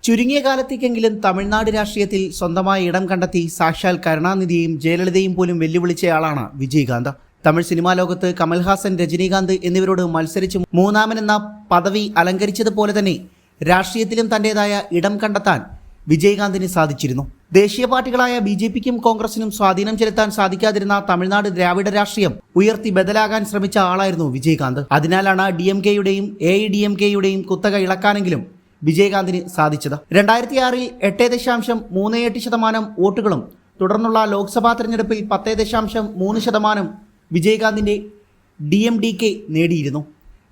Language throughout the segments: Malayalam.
ചുരുങ്ങിയ കാലത്തേക്കെങ്കിലും തമിഴ്നാട് രാഷ്ട്രീയത്തിൽ സ്വന്തമായി ഇടം കണ്ടെത്തി സാക്ഷാൽ കരുണാനിധിയെയും ജയലളിതയും പോലും വെല്ലുവിളിച്ചയാളാണ് വിജയകാന്ത്. തമിഴ് സിനിമാ ലോകത്ത് കമൽഹാസൻ, രജനീകാന്ത് എന്നിവരോട് മത്സരിച്ച് മൂന്നാമനെന്ന പദവി അലങ്കരിച്ചതുപോലെ തന്നെ രാഷ്ട്രീയത്തിലും തന്റേതായ ഇടം കണ്ടെത്താൻ വിജയകാന്തിന് സാധിച്ചിരുന്നു. ദേശീയ പാർട്ടികളായ ബിജെപിക്കും കോൺഗ്രസിനും സ്വാധീനം ചെലുത്താൻ സാധിക്കാതിരുന്ന തമിഴ്നാട് ദ്രാവിഡ രാഷ്ട്രീയം ഉയർത്തി ബദലാകാൻ ശ്രമിച്ച ആളായിരുന്നു വിജയകാന്ത്. അതിനാലാണ് DMK-യുടെയും AIDMK-യുടെയും കുത്തക ഇളക്കാനെങ്കിലും വിജയകാന്തിന് സാധിച്ചത്. 2006 8.38% വോട്ടുകളും തുടർന്നുള്ള ലോക്സഭാ തെരഞ്ഞെടുപ്പിൽ 10.3% വിജയകാന്തിന്റെ DMDK നേടിയിരുന്നു.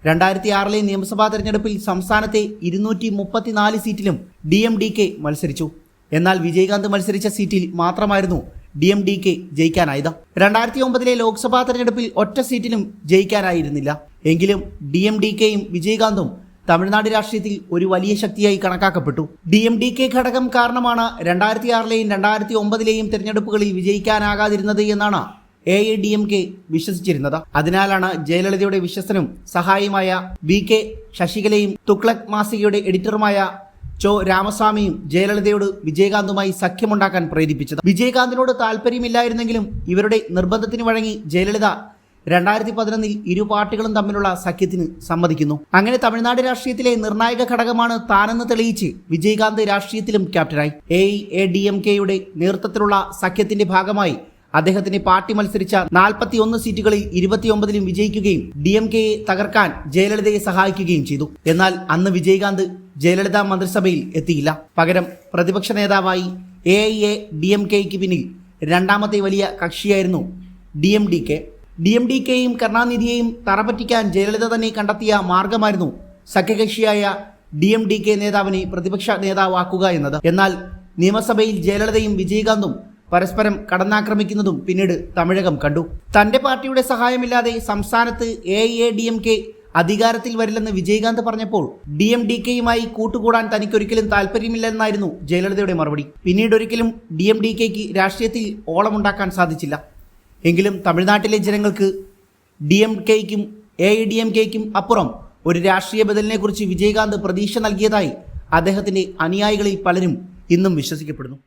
2006 നിയമസഭാ തെരഞ്ഞെടുപ്പിൽ സംസ്ഥാനത്തെ 234 സീറ്റിലും DMDK മത്സരിച്ചു. എന്നാൽ വിജയകാന്ത് മത്സരിച്ച സീറ്റിൽ മാത്രമായിരുന്നു DMDK ജയിക്കാനായത്. 2009 ലോക്സഭാ തെരഞ്ഞെടുപ്പിൽ ഒറ്റ സീറ്റിലും ജയിക്കാനായിരുന്നില്ല. എങ്കിലും DMDKയും വിജയകാന്തും തമിഴ്നാട് രാഷ്ട്രീയത്തിൽ ഒരു വലിയ ശക്തിയായി കണക്കാക്കപ്പെട്ടു. DMDK ഘടകം കാരണമാണ് 2006 2009 തെരഞ്ഞെടുപ്പുകളിൽ വിജയിക്കാനാകാതിരുന്നത് എന്നാണ് AIDMK വിശ്വസിച്ചിരുന്നത്. അതിനാലാണ് ജയലളിതയുടെ വിശ്വസ്തനും സഹായിയുമായ VK ശശികലയും തുഗ്ലക് മാസികയുടെ എഡിറ്ററുമായ ചോ രാമസ്വാമിയും ജയലളിതയോട് വിജയകാന്തുമായി സഖ്യമുണ്ടാക്കാൻ പ്രേരിപ്പിച്ചത്. വിജയകാന്തിനോട് താല്പര്യമില്ലായിരുന്നെങ്കിലും ഇവരുടെ നിർബന്ധത്തിന് വഴങ്ങി ജയലളിത 2011 ഇരു പാർട്ടികളും തമ്മിലുള്ള സഖ്യത്തിന് സമ്മതിക്കുന്നു. അങ്ങനെ തമിഴ്നാട് രാഷ്ട്രീയത്തിലെ നിർണായക ഘടകമാണ് താനെന്ന് തെളിയിച്ച് വിജയകാന്ത് രാഷ്ട്രീയത്തിലും ക്യാപ്റ്റനായി. AIDMK-യുടെ നേതൃത്വത്തിലുള്ള സഖ്യത്തിന്റെ ഭാഗമായി അദ്ദേഹത്തിന്റെ പാർട്ടി മത്സരിച്ച 41 സീറ്റുകളിൽ 29 വിജയിക്കുകയും DMK-യെ തകർക്കാൻ ജയലളിതയെ സഹായിക്കുകയും ചെയ്തു. എന്നാൽ അന്ന് വിജയകാന്ത് ജയലളിത മന്ത്രിസഭയിൽ എത്തിയില്ല. പകരം പ്രതിപക്ഷ നേതാവായി AIADMK-ക്ക് പിന്നിൽ രണ്ടാമത്തെ വലിയ കക്ഷിയായിരുന്നു DMDK-യും കരുണാനിധിയെയും തറപറ്റിക്കാൻ ജയലളിത തന്നെ കണ്ടെത്തിയ മാർഗമായിരുന്നു സഖ്യകക്ഷിയായ DMDK നേതാവിനെ പ്രതിപക്ഷ നേതാവാക്കുക എന്നത്. എന്നാൽ നിയമസഭയിൽ ജയലളിതയും വിജയകാന്തും പരസ്പരം കടന്നാക്രമിക്കുന്നതും പിന്നീട് തമിഴകം കണ്ടു. തന്റെ പാർട്ടിയുടെ സഹായമില്ലാതെ സംസ്ഥാനത്ത് AIADMK അധികാരത്തിൽ വരില്ലെന്ന് വിജയകാന്ത് പറഞ്ഞപ്പോൾ DMDK-യുമായി കൂട്ടുകൂടാൻ തനിക്കൊരിക്കലും താല്പര്യമില്ലെന്നായിരുന്നു ജയലളിതയുടെ മറുപടി. പിന്നീട് ഒരിക്കലും DMDK-ക്ക് രാഷ്ട്രീയത്തിൽ ഓളമുണ്ടാക്കാൻ സാധിച്ചില്ല. എങ്കിലും തമിഴ്നാട്ടിലെ ജനങ്ങൾക്ക് DMK-ക്കും AIDMK-ക്കും അപ്പുറം ഒരു രാഷ്ട്രീയ ബദലിനെക്കുറിച്ച് വിജയകാന്ത് പ്രതീക്ഷ നൽകിയതായി അദ്ദേഹത്തിന്റെ അനുയായികളിൽ പലരും ഇന്നും വിശ്വസിക്കപ്പെടുന്നു.